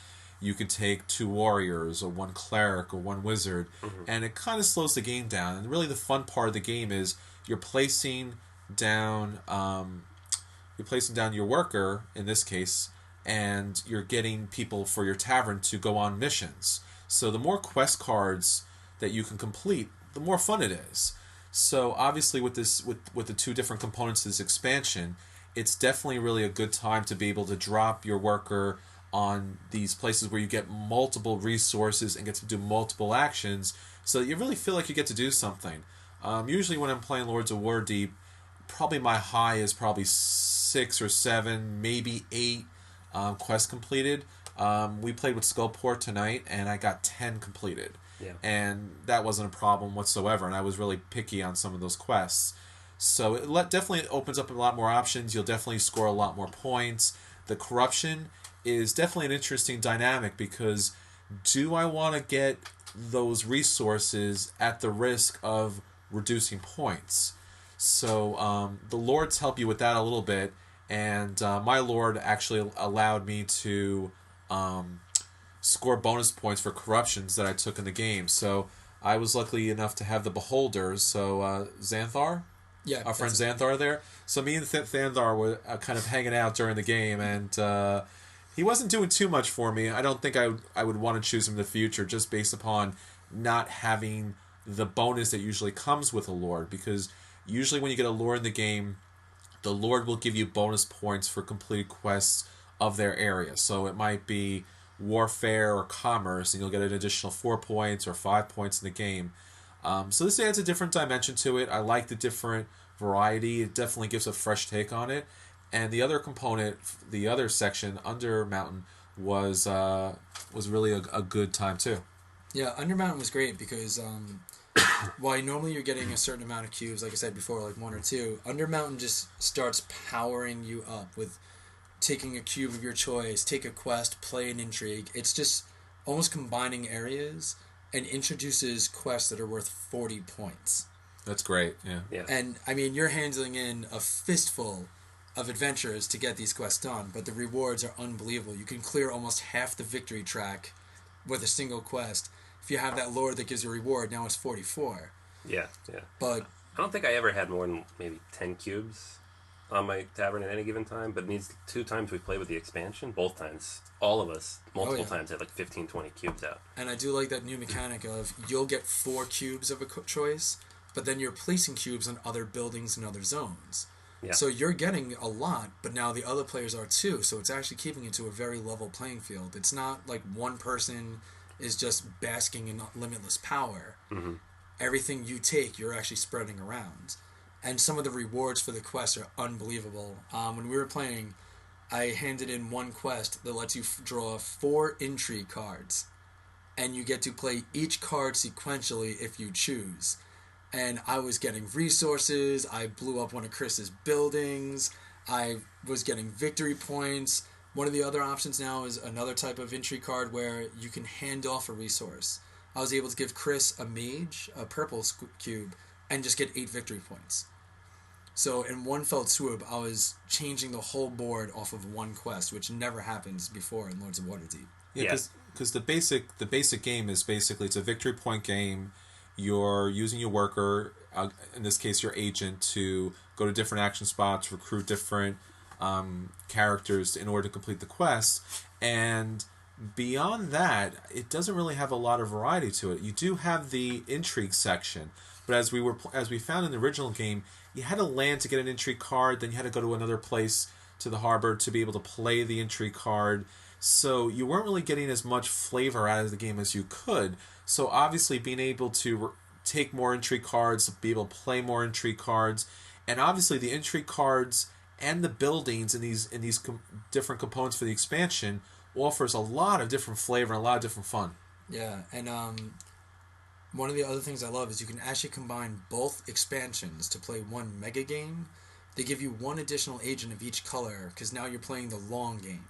you could take 2 warriors or 1 cleric or 1 wizard, and it kind of slows the game down. And really the fun part of the game is you're placing down your worker, in this case, and you're getting people for your tavern to go on missions. So the more quest cards that you can complete, the more fun it is. So obviously with the 2 different components of this expansion, it's definitely really a good time to be able to drop your worker on these places where you get multiple resources and get to do multiple actions so that you really feel like you get to do something. Usually when I'm playing Lords of Waterdeep, probably my high is probably 6 or 7, maybe 8 quests completed. We played with Skullport tonight, and I got 10 completed. Yeah. And that wasn't a problem whatsoever, and I was really picky on some of those quests. So it definitely opens up a lot more options. You'll definitely score a lot more points. The corruption is definitely an interesting dynamic because do I want to get those resources at the risk of reducing points? So the lords help you with that a little bit, and my lord actually allowed me to score bonus points for corruptions that I took in the game. So I was lucky enough to have the Beholders, so Xanthar, Yeah, our friend that's Xanthar there. So me and Xanthar were kind of hanging out during the game, and he wasn't doing too much for me. I don't think I would want to choose him in the future just based upon not having the bonus that usually comes with a Lord, because usually when you get a Lord in the game, the Lord will give you bonus points for completed quests of their area. So it might be warfare or commerce, and you'll get an additional 4 points or 5 points in the game. So this adds a different dimension to it. I like the different variety. It definitely gives a fresh take on it. And the other component, the other section, Under Mountain, was really a good time too. Yeah, Undermountain was great because while normally you're getting a certain amount of cubes, like I said before, like 1 or 2, Undermountain just starts powering you up with taking a cube of your choice, take a quest, play an intrigue. It's just almost combining areas and introduces quests that are worth 40 points. That's great, Yeah. And, I mean, you're handling in a fistful of adventures to get these quests done, but the rewards are unbelievable. You can clear almost half the victory track with a single quest. If you have that lord that gives you a reward, now it's 44. Yeah. But I don't think I ever had more than maybe 10 cubes on my tavern at any given time, but these 2 times we played with the expansion, both times, all of us, multiple times had like 15, 20 cubes out. And I do like that new mechanic of you'll get 4 cubes of a choice, but then you're placing cubes on other buildings and other zones. Yeah. So you're getting a lot, but now the other players are too, so it's actually keeping it to a very level playing field. It's not like one person is just basking in limitless power. Mm-hmm. Everything you take, you're actually spreading around. And some of the rewards for the quests are unbelievable. When we were playing, I handed in one quest that lets you draw 4 intrigue cards. And you get to play each card sequentially if you choose. And I was getting resources, I blew up one of Chris's buildings, I was getting victory points. One of the other options now is another type of intrigue card where you can hand off a resource. I was able to give Chris a mage, a purple cube, and just get 8 victory points. So in one fell swoop, I was changing the whole board off of one quest, which never happens before in Lords of Waterdeep. Yeah, because the basic game is basically, it's a victory point game. You're using your worker, in this case your agent, to go to different action spots, recruit different characters in order to complete the quest. And beyond that, it doesn't really have a lot of variety to it. You do have the intrigue section, but as we found in the original game, you had to land to get an intrigue card, then you had to go to another place to the harbor to be able to play the intrigue card. So you weren't really getting as much flavor out of the game as you could. So obviously being able to take more intrigue cards, be able to play more intrigue cards, and obviously the intrigue cards and the buildings and these different components for the expansion offers a lot of different flavor and a lot of different fun. Yeah, and one of the other things I love is you can actually combine both expansions to play one mega game. They give you 1 additional agent of each color because now you're playing the long game.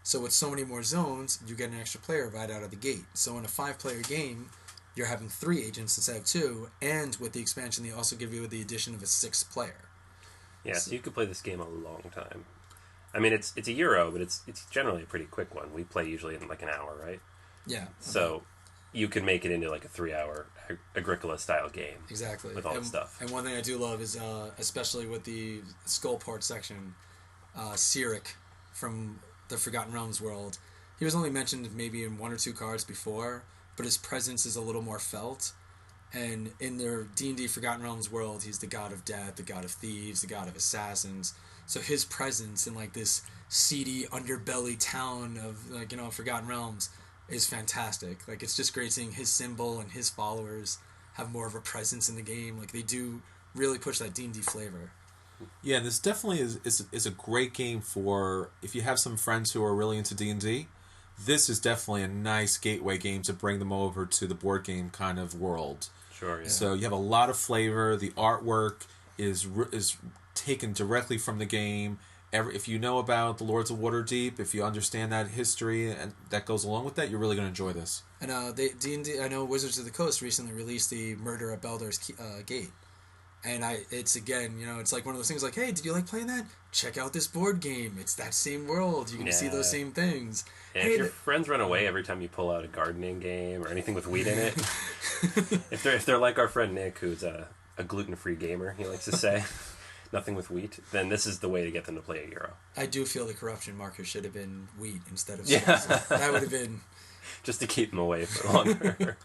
So with so many more zones, you get an extra player right out of the gate. So in a 5-player game, you're having 3 agents instead of 2, and with the expansion, they also give you the addition of a 6th player. Yeah, so you could play this game a long time. I mean, it's a Euro, but it's generally a pretty quick one. We play usually in like an hour, right? Yeah. So you can make it into like a 3-hour Agricola-style game. Exactly. With all the stuff. And one thing I do love is, especially with the Skullport section, Cyric from the Forgotten Realms world, he was only mentioned maybe in 1 or 2 cards before, but his presence is a little more felt. And in their D&D Forgotten Realms world, he's the god of death, the god of thieves, the god of assassins. So his presence in like this seedy underbelly town of Forgotten Realms is fantastic. Like, it's just great seeing his symbol and his followers have more of a presence in the game. Like, they do really push that D&D flavor. Yeah, this definitely is a great game for if you have some friends who are really into D&D. This is definitely a nice gateway game to bring them over to the board game kind of world. Sure, yeah. So you have a lot of flavor. The artwork is taken directly from the game. If you know about the Lords of Waterdeep, if you understand that history and that goes along with that, you're really going to enjoy this. And D&D, I know Wizards of the Coast recently released the Murder at Baldur's Gate. And it's again, it's like one of those things like, hey, did you like playing that? Check out this board game. It's that same world. You can see those same things. Yeah, hey, if your friends run away every time you pull out a gardening game or anything with wheat in it, if they're like our friend Nick, who's a gluten-free gamer, he likes to say, nothing with wheat, then this is the way to get them to play a Euro. I do feel the corruption marker should have been wheat instead of spices. That would have been... Just to keep them away for longer.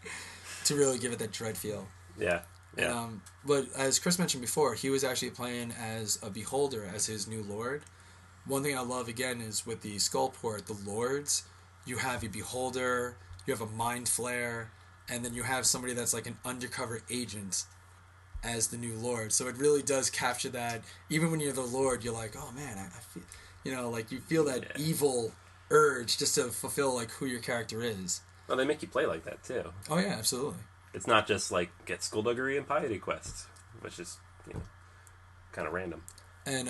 To really give it that dread feel. Yeah. Yeah. But as Chris mentioned before, he was actually playing as a beholder, as his new lord. One thing I love, again, is with the Skullport, the lords, you have a beholder, you have a mind flayer, and then you have somebody that's like an undercover agent as the new lord. So it really does capture that. Even when you're the lord, you're like, oh man, I feel, like you feel that evil urge just to fulfill like who your character is. Well, they make you play like that too. Oh yeah, absolutely. It's not just like get skullduggery and piety quests, which is kind of random. And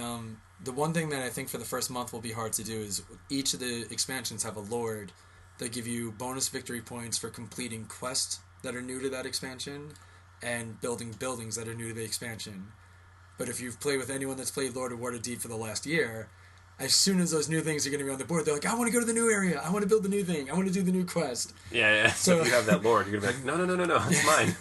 the one thing that I think for the first month will be hard to do is each of the expansions have a lord that give you bonus victory points for completing quests that are new to that expansion and building buildings that are new to the expansion. But if you've played with anyone that's played Lord of Waterdeep for the last year, as soon as those new things are going to be on the board, they're like, I want to go to the new area. I want to build the new thing. I want to do the new quest. Yeah. So if you have that lord, you're going to be like, no, it's mine.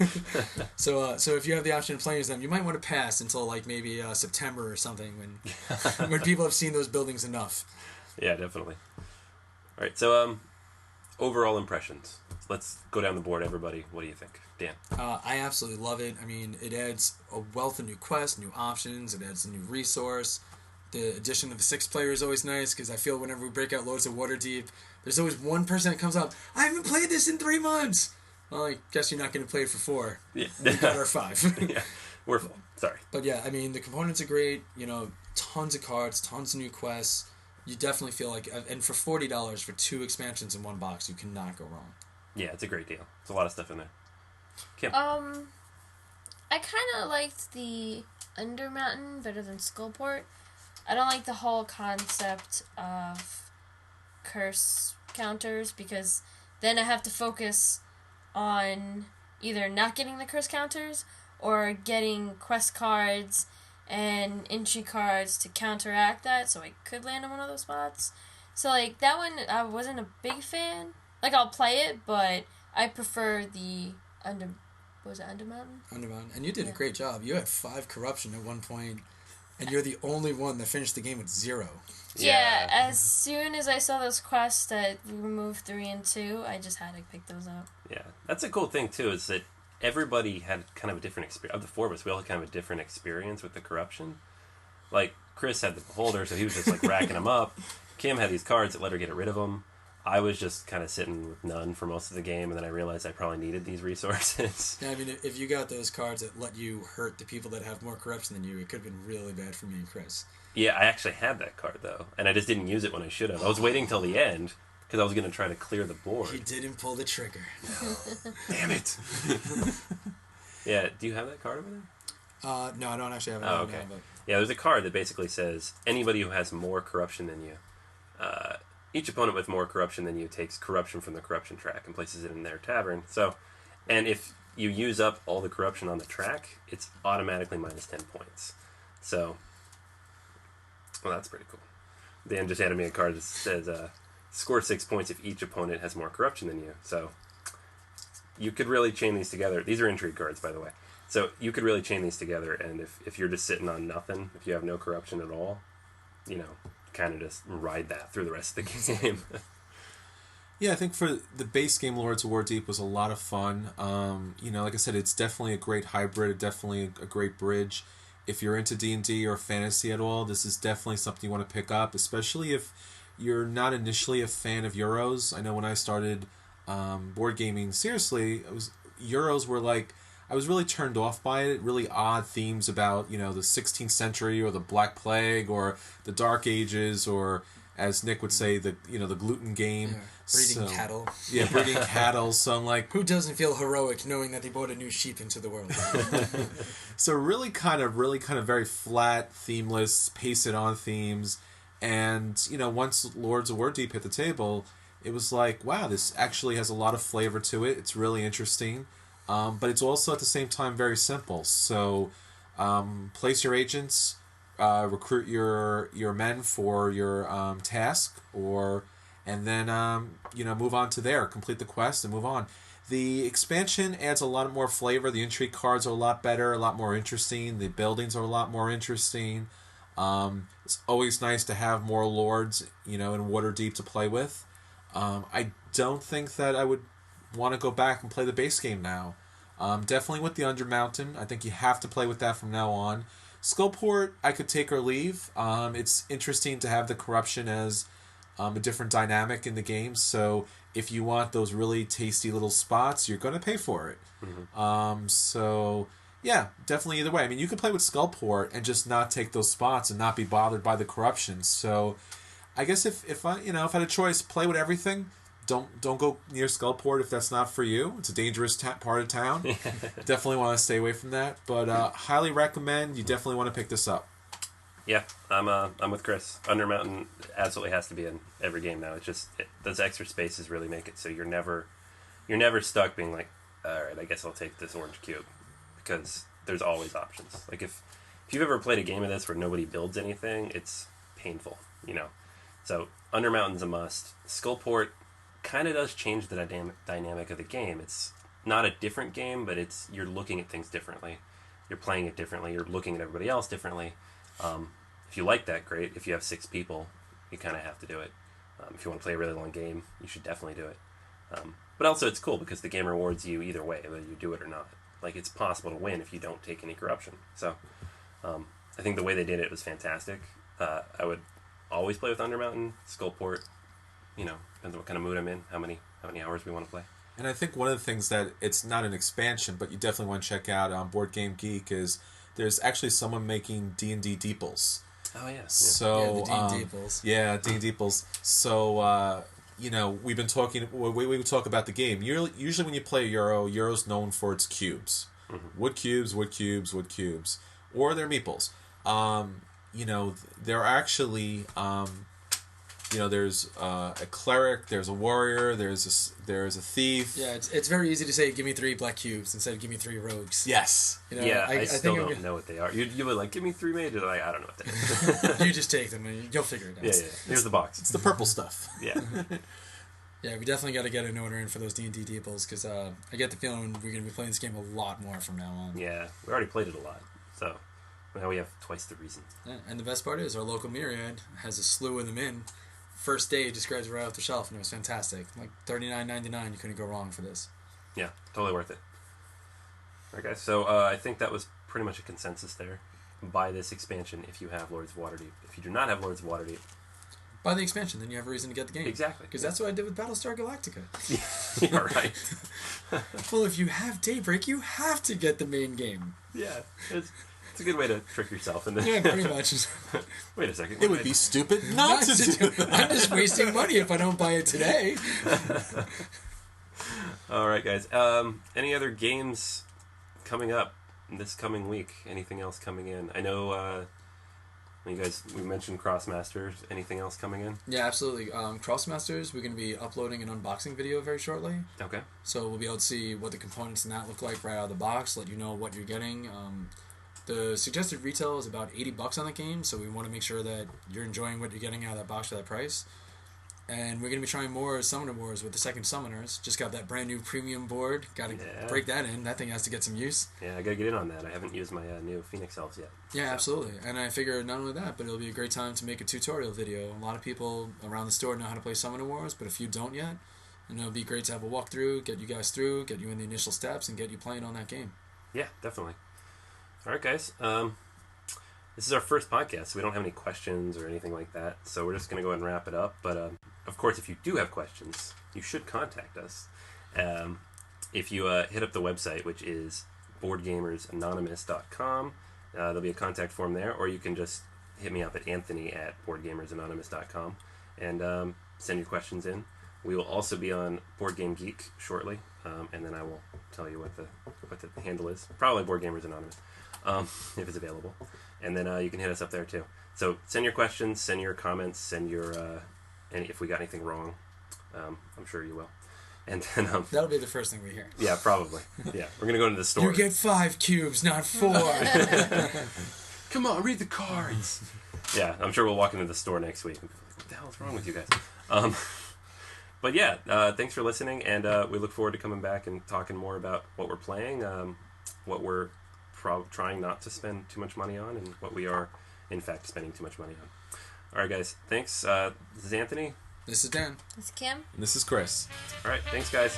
So if you have the option of playing as them, you might want to pass until like maybe September or something when people have seen those buildings enough. Yeah, definitely. All right, so overall impressions. Let's go down the board, everybody. What do you think? Dan? I absolutely love it. I mean, it adds a wealth of new quests, new options. It adds a new resource. The addition of the 6 player is always nice because I feel whenever we break out Lords of Waterdeep, there's always one person that comes up, I haven't played this in 3 months. Well, I guess you're not going to play it for 4. Yeah. We got our 5. Yeah, we're full. Sorry. But yeah, I mean, the components are great. Tons of cards, tons of new quests. You definitely feel like, and for $40 for 2 expansions in one box, you cannot go wrong. Yeah, it's a great deal. There's a lot of stuff in there. Kim? I kind of liked the Undermountain better than Skullport. I don't like the whole concept of curse counters because then I have to focus on either not getting the curse counters or getting quest cards and entry cards to counteract that, so I could land in one of those spots. So, like, that one, I wasn't a big fan. Like, I'll play it, but I prefer the Undermountain? Undermountain. And you did a great job. You had 5 corruption at one point, and you're the only one that finished the game with 0. Yeah, as soon as I saw those quests that removed 3 and 2, I just had to pick those up. Yeah, that's a cool thing, too, is that everybody had kind of a different experience. Of the 4 of us, we all had kind of a different experience with the corruption. Like, Chris had the beholder, so he was just, like, racking them up. Kim had these cards that let her get rid of them. I was just kind of sitting with none for most of the game, and then I realized I probably needed these resources. Yeah, I mean, if you got those cards that let you hurt the people that have more corruption than you, it could have been really bad for me and Chris. Yeah, I actually had that card, though, and I just didn't use it when I should have. I was waiting till the end, because I was going to try to clear the board. He didn't pull the trigger. No. Damn it. Yeah, do you have that card over there? No, I don't actually have it. Oh, okay. Now, but... Yeah, there's a card that basically says, anybody who has more corruption than you, each opponent with more corruption than you takes corruption from the corruption track and places it in their tavern. So, and if you use up all the corruption on the track, it's automatically minus 10 points. So, well, that's pretty cool. Dan just handed me a card that says, score 6 points if each opponent has more corruption than you. So, you could really chain these together. These are intrigue cards, by the way. So, you could really chain these together, and if you're just sitting on nothing, if you have no corruption at all, kind of just ride that through the rest of the game. Yeah, I think for the base game, Lords of Waterdeep was a lot of fun. Like I said, it's definitely a great hybrid, definitely a great bridge. If you're into D&D or fantasy at all, this is definitely something you want to pick up, especially if you're not initially a fan of Euros. I know when I started board gaming, seriously, Euros were like, I was really turned off by it. Really odd themes about, the 16th century or the Black Plague or the Dark Ages or, as Nick would say, the gluten game. Yeah. Breeding cattle. Yeah, breeding cattle. So I'm like... Who doesn't feel heroic knowing that they brought a new sheep into the world? So really kind of very flat, themeless, pace-it-on themes. And, once Lords of Waterdeep hit the table, it was like, wow, this actually has a lot of flavor to it. It's really interesting. But it's also at the same time very simple. So place your agents, recruit your men for your task, and then move on to there, complete the quest, and move on. The expansion adds a lot more flavor. The intrigue cards are a lot better, a lot more interesting. The buildings are a lot more interesting. It's always nice to have more lords, in Waterdeep to play with. I don't think that I would want to go back and play the base game now. Definitely with the Undermountain. I think you have to play with that from now on. Skullport, I could take or leave. It's interesting to have the corruption as a different dynamic in the game. So if you want those really tasty little spots, you're going to pay for it. Mm-hmm. So yeah, definitely either way. I mean, you can play with Skullport and just not take those spots and not be bothered by the corruption. So I guess if I had a choice, play with everything. Don't go near Skullport if that's not for you. It's a dangerous part of town. Definitely want to stay away from that. But highly recommend. You definitely want to pick this up. Yeah, I'm with Chris. Undermountain absolutely has to be in every game now. It's just those extra spaces really make it so you're never stuck being like, all right, I guess I'll take this orange cube, because there's always options. Like if you've ever played a game of this where nobody builds anything, it's painful, So Undermountain's a must. Skullport kind of does change the dynamic of the game. It's not a different game, but you're looking at things differently. You're playing it differently. You're looking at everybody else differently. If you like that, great. If you have 6 people, you kind of have to do it. If you want to play a really long game, you should definitely do it. But also it's cool because the game rewards you either way, whether you do it or not. Like, it's possible to win if you don't take any corruption. So I think the way they did it was fantastic. I would always play with Undermountain, Skullport. Depends on what kind of mood I'm in, how many hours we want to play. And I think one of the things that it's not an expansion, but you definitely want to check out on Board Game Geek is there's actually someone making D&D Deeples. Oh yeah. So the D&D Deeples. Yeah, D&D Deeples. So we've been talking. We would talk about the game. Usually when you play Euro's known for its cubes, wood cubes, or they're meeples. They're actually. There's a cleric, there's a warrior, there's a thief. Yeah, it's very easy to say, give me 3 black cubes instead of give me 3 rogues. Yes. I still don't know what they are. You would like, give me 3 mages. I don't know what they are. You just take them and you'll figure it out. Yeah. Here's the box. It's the purple stuff. Yeah. Yeah, we definitely got to get an order in for those D&D Deeples, because I get the feeling we're going to be playing this game a lot more from now on. Yeah, we already played it a lot, so now we have twice the reason. Yeah, and the best part is our local Myriad has a slew of them in. First day, just grabs it right off the shelf, and it was fantastic. Like $39.99, you couldn't go wrong for this. Yeah, totally worth it. Alright guys, so I think that was pretty much a consensus there. Buy this expansion if you have Lords of Waterdeep. If you do not have Lords of Waterdeep, buy the expansion, then you have a reason to get the game. Exactly. Because that's what I did with Battlestar Galactica. Yeah, right. Well, if you have Daybreak, you have to get the main game. Yeah, it's a good way to trick yourself into. Yeah, pretty much. Wait a second. It would be stupid not to do that. I'm just wasting money if I don't buy it today. All right, guys. Any other games coming up this coming week? Anything else coming in? I know we mentioned Crossmasters. Anything else coming in? Yeah, absolutely. Crossmasters, we're going to be uploading an unboxing video very shortly. Okay. So we'll be able to see what the components in that look like right out of the box, let you know what you're getting. The suggested retail is about $80 on the game, so we want to make sure that you're enjoying what you're getting out of that box for that price. And we're going to be trying more Summoner Wars with the second Summoners. Just got that brand new premium board. Got to break that in. That thing has to get some use. Yeah, I got to get in on that. I haven't used my new Phoenix Elves yet. Yeah, so. Absolutely. And I figure not only that, but it'll be a great time to make a tutorial video. A lot of people around the store know how to play Summoner Wars, but a few don't yet. And it'll be great to have a walkthrough, get you guys through, get you in the initial steps, and get you playing on that game. Yeah, definitely. All right, guys. This is our first podcast, so we don't have any questions or anything like that. So we're just going to go ahead and wrap it up. But, of course, if you do have questions, you should contact us. If you hit up the website, which is boardgamersanonymous.com, there'll be a contact form there. Or you can just hit me up at anthony@boardgamersanonymous.com and send your questions in. We will also be on Board Game Geek shortly, and then I will tell you what the handle is. Probably Board Gamers Anonymous. If it's available. And then you can hit us up there too. So send your questions, send your comments, send your and if we got anything wrong, I'm sure you will. And then That'll be the first thing we hear. yeah, probably. Yeah, we're gonna go into the store. You get 5 cubes, not 4. Come on, read the cards. Yeah, I'm sure we'll walk into the store next week and be like, what the hell is wrong with you guys? But yeah, thanks for listening, and we look forward to coming back and talking more about what we're playing, what we're trying not to spend too much money on, and what we are, in fact, spending too much money on. All right, guys, thanks. This is Anthony. This is Dan. This is Kim. And this is Chris. All right, thanks, guys.